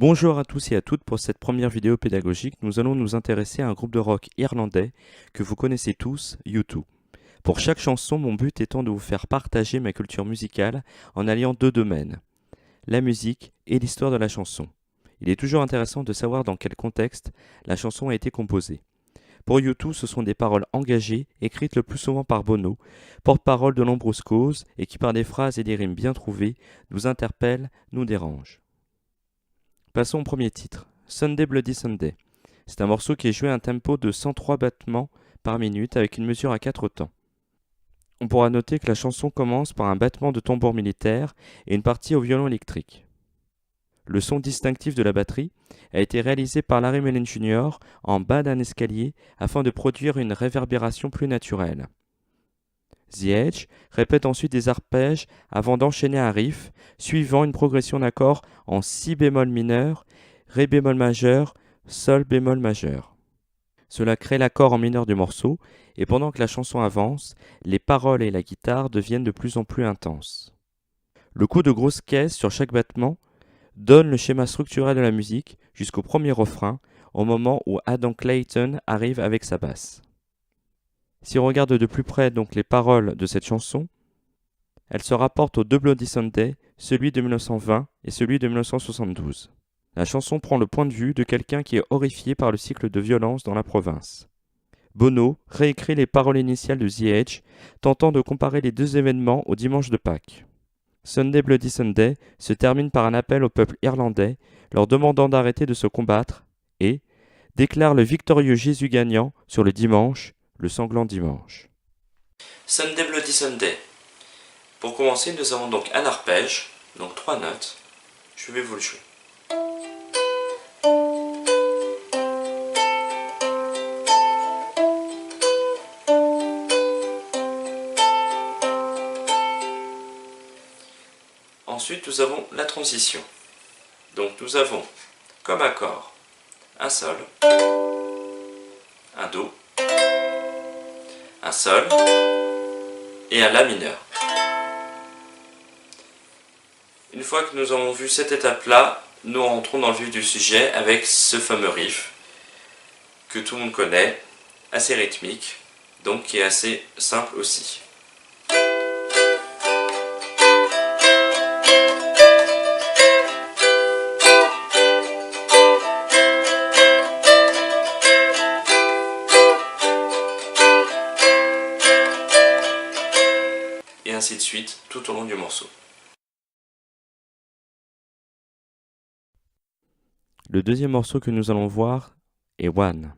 Bonjour à tous et à toutes. Pour cette première vidéo pédagogique, nous allons nous intéresser à un groupe de rock irlandais que vous connaissez tous, U2. Pour chaque chanson, mon but étant de vous faire partager ma culture musicale en alliant deux domaines, la musique et l'histoire de la chanson. Il est toujours intéressant de savoir dans quel contexte la chanson a été composée. Pour U2, ce sont des paroles engagées, écrites le plus souvent par Bono, porte-parole de nombreuses causes et qui par des phrases et des rimes bien trouvées nous interpellent, nous dérangent. Passons au premier titre, Sunday Bloody Sunday. C'est un morceau qui est joué à un tempo de 103 battements par minute avec une mesure à 4 temps. On pourra noter que la chanson commence par un battement de tambour militaire et une partie au violon électrique. Le son distinctif de la batterie a été réalisé par Larry Mullen Jr. en bas d'un escalier afin de produire une réverbération plus naturelle. The Edge répète ensuite des arpèges avant d'enchaîner un riff, suivant une progression d'accords en si bémol mineur, ré bémol majeur, sol bémol majeur. Cela crée l'accord en mineur du morceau, et pendant que la chanson avance, les paroles et la guitare deviennent de plus en plus intenses. Le coup de grosse caisse sur chaque battement donne le schéma structurel de la musique jusqu'au premier refrain, au moment où Adam Clayton arrive avec sa basse. Si on regarde de plus près donc les paroles de cette chanson, elles se rapportent aux deux Bloody Sunday, celui de 1920 et celui de 1972. La chanson prend le point de vue de quelqu'un qui est horrifié par le cycle de violence dans la province. Bono réécrit les paroles initiales de The Edge, tentant de comparer les deux événements au dimanche de Pâques. Sunday Bloody Sunday se termine par un appel au peuple irlandais, leur demandant d'arrêter de se combattre et déclare le victorieux Jésus gagnant sur le dimanche, le sanglant dimanche. Sunday Bloody Sunday. Pour commencer, nous avons donc un arpège, donc 3 notes. Je vais vous le jouer. Ensuite, nous avons la transition. Donc nous avons comme accord un sol, un do, un sol et un la mineur. Une fois que nous avons vu cette étape-là, nous rentrons dans le vif du sujet avec ce fameux riff que tout le monde connaît, assez rythmique, donc qui est assez simple aussi. Et ainsi de suite tout au long du morceau. Le deuxième morceau que nous allons voir est One.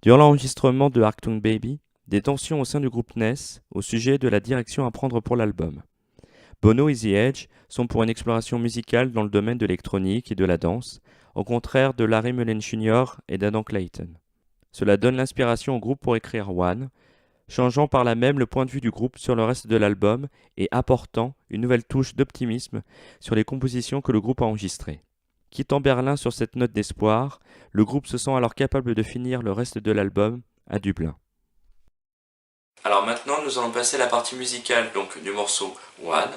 Durant l'enregistrement de Achtung Baby, des tensions au sein du groupe naissent au sujet de la direction à prendre pour l'album. Bono et The Edge sont pour une exploration musicale dans le domaine de l'électronique et de la danse, au contraire de Larry Mullen Jr. et d'Adam Clayton. Cela donne l'inspiration au groupe pour écrire One, changeant par là même le point de vue du groupe sur le reste de l'album et apportant une nouvelle touche d'optimisme sur les compositions que le groupe a enregistrées. Quittant Berlin sur cette note d'espoir, le groupe se sent alors capable de finir le reste de l'album à Dublin. Alors maintenant, nous allons passer à la partie musicale donc, du morceau One.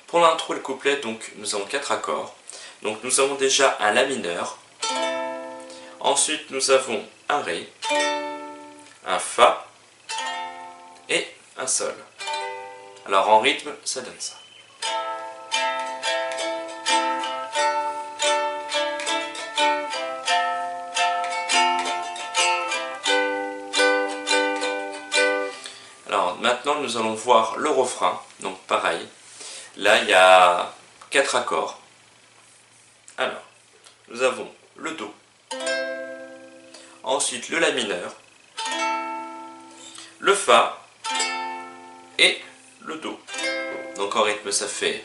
Pour l'intro et le couplet, donc, nous avons 4 accords. Donc nous avons déjà un La mineur. Ensuite, nous avons un Ré, un Fa et un Sol. Alors en rythme, ça donne ça. Alors maintenant nous allons voir le refrain, donc pareil. Là il y a 4 accords. Alors, nous avons le Do, ensuite le La mineur, le Fa et le Do. Donc en rythme ça fait